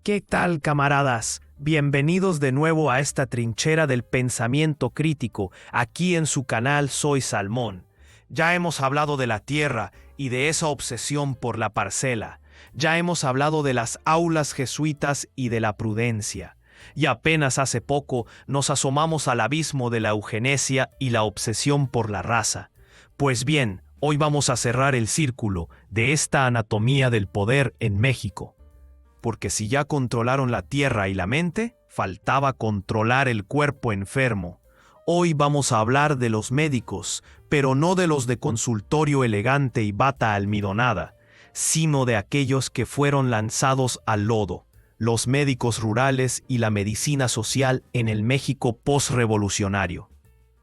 ¿Qué tal, camaradas? Bienvenidos de nuevo a esta trinchera del pensamiento crítico, aquí en su canal Soy Salmón. Ya hemos hablado de la tierra y de esa obsesión por la parcela. Ya hemos hablado de las aulas jesuitas y de la prudencia. Y apenas hace poco nos asomamos al abismo de la eugenesia y la obsesión por la raza. Pues bien, hoy vamos a cerrar el círculo de esta anatomía del poder en México. Porque si ya controlaron la tierra y la mente, faltaba controlar el cuerpo enfermo. Hoy vamos a hablar de los médicos, pero no de los de consultorio elegante y bata almidonada, sino de aquellos que fueron lanzados al lodo, los médicos rurales y la medicina social en el México postrevolucionario.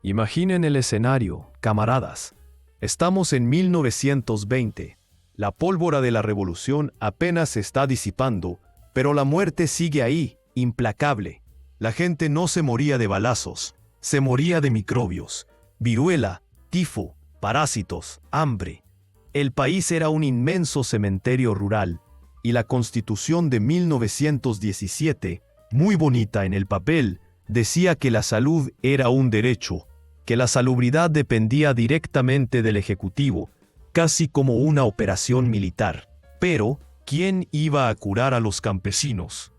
Imaginen el escenario, camaradas. Estamos en 1920. La pólvora de la revolución apenas se está disipando, pero la muerte sigue ahí, implacable. La gente no se moría de balazos, se moría de microbios, viruela, tifo, parásitos, hambre. El país era un inmenso cementerio rural, y la Constitución de 1917, muy bonita en el papel, decía que la salud era un derecho, que la salubridad dependía directamente del Ejecutivo, casi como una operación militar. Pero, ¿quién iba a curar a los campesinos?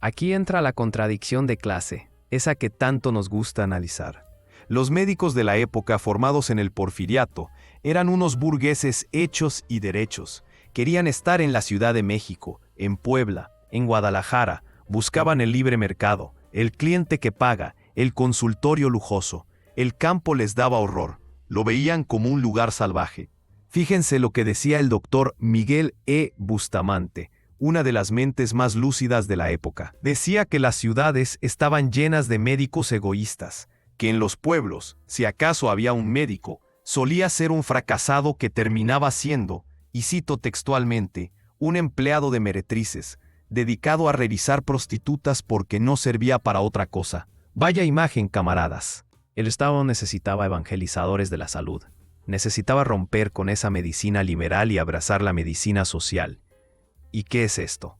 Aquí entra la contradicción de clase, esa que tanto nos gusta analizar. Los médicos de la época formados en el Porfiriato eran unos burgueses hechos y derechos. Querían estar en la Ciudad de México, en Puebla, en Guadalajara, buscaban el libre mercado, el cliente que paga, el consultorio lujoso. El campo les daba horror, lo veían como un lugar salvaje. Fíjense lo que decía el doctor Miguel E. Bustamante, una de las mentes más lúcidas de la época. Decía que las ciudades estaban llenas de médicos egoístas, que en los pueblos, si acaso había un médico, solía ser un fracasado que terminaba siendo, y cito textualmente, un empleado de meretrices, dedicado a revisar prostitutas porque no servía para otra cosa. Vaya imagen, camaradas. El Estado necesitaba evangelizadores de la salud. Necesitaba romper con esa medicina liberal y abrazar la medicina social. ¿Y qué es esto?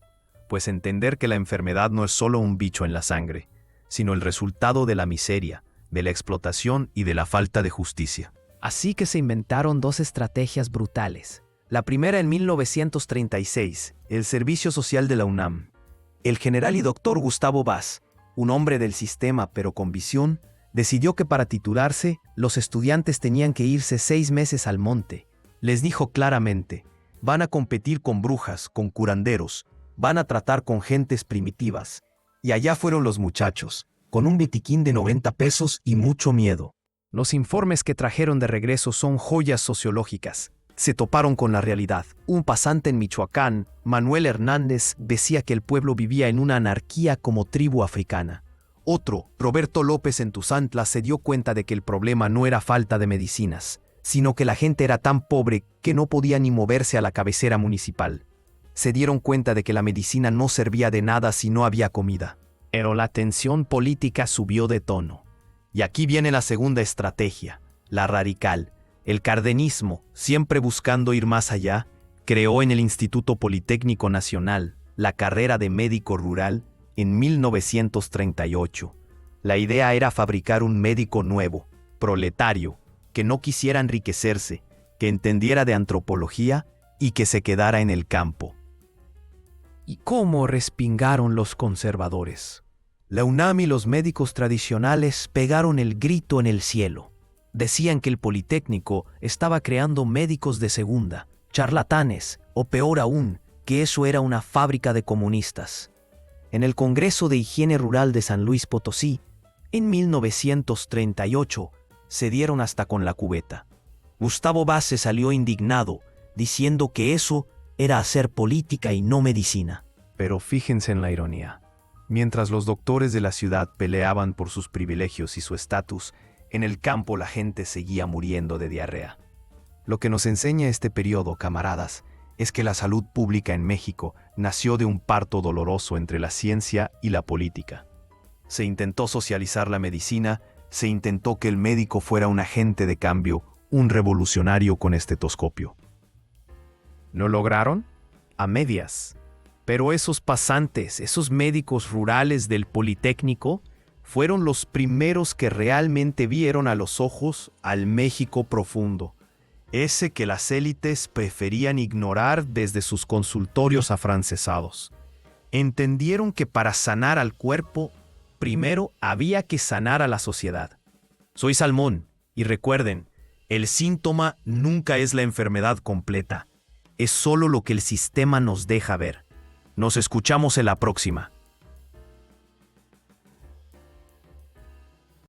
Pues entender que la enfermedad no es solo un bicho en la sangre, sino el resultado de la miseria, de la explotación y de la falta de justicia. Así que se inventaron dos estrategias brutales. La primera en 1936, el Servicio Social de la UNAM. El general y doctor Gustavo Vaz, un hombre del sistema pero con visión, decidió que para titularse, los estudiantes tenían que irse 6 meses al monte. Les dijo claramente, van a competir con brujas, con curanderos, van a tratar con gentes primitivas. Y allá fueron los muchachos, con un botiquín de 90 pesos y mucho miedo. Los informes que trajeron de regreso son joyas sociológicas. Se toparon con la realidad. Un pasante en Michoacán, Manuel Hernández, decía que el pueblo vivía en una anarquía como tribu africana. Otro, Roberto López en Tuzantla, se dio cuenta de que el problema no era falta de medicinas, sino que la gente era tan pobre que no podía ni moverse a la cabecera municipal. Se dieron cuenta de que la medicina no servía de nada si no había comida. Pero la tensión política subió de tono. Y aquí viene la segunda estrategia, la radical. El cardenismo, siempre buscando ir más allá, creó en el Instituto Politécnico Nacional la carrera de médico rural en 1938. La idea era fabricar un médico nuevo, proletario, que no quisiera enriquecerse, que entendiera de antropología y que se quedara en el campo. ¿Y cómo respingaron los conservadores? La UNAM y los médicos tradicionales pegaron el grito en el cielo. Decían que el Politécnico estaba creando médicos de segunda, charlatanes, o peor aún, que eso era una fábrica de comunistas. En el Congreso de Higiene Rural de San Luis Potosí, en 1938, se dieron hasta con la cubeta. Gustavo Vaz se salió indignado, diciendo que eso era hacer política y no medicina. Pero fíjense en la ironía. Mientras los doctores de la ciudad peleaban por sus privilegios y su estatus, en el campo la gente seguía muriendo de diarrea. Lo que nos enseña este periodo, camaradas, es que la salud pública en México nació de un parto doloroso entre la ciencia y la política. Se intentó socializar la medicina, se intentó que el médico fuera un agente de cambio, un revolucionario con estetoscopio. ¿Lo lograron? A medias. Pero esos pasantes, esos médicos rurales del Politécnico, fueron los primeros que realmente vieron a los ojos al México profundo, ese que las élites preferían ignorar desde sus consultorios afrancesados. Entendieron que para sanar al cuerpo, primero había que sanar a la sociedad. Soy Salmón, y recuerden, el síntoma nunca es la enfermedad completa, es solo lo que el sistema nos deja ver. Nos escuchamos en la próxima.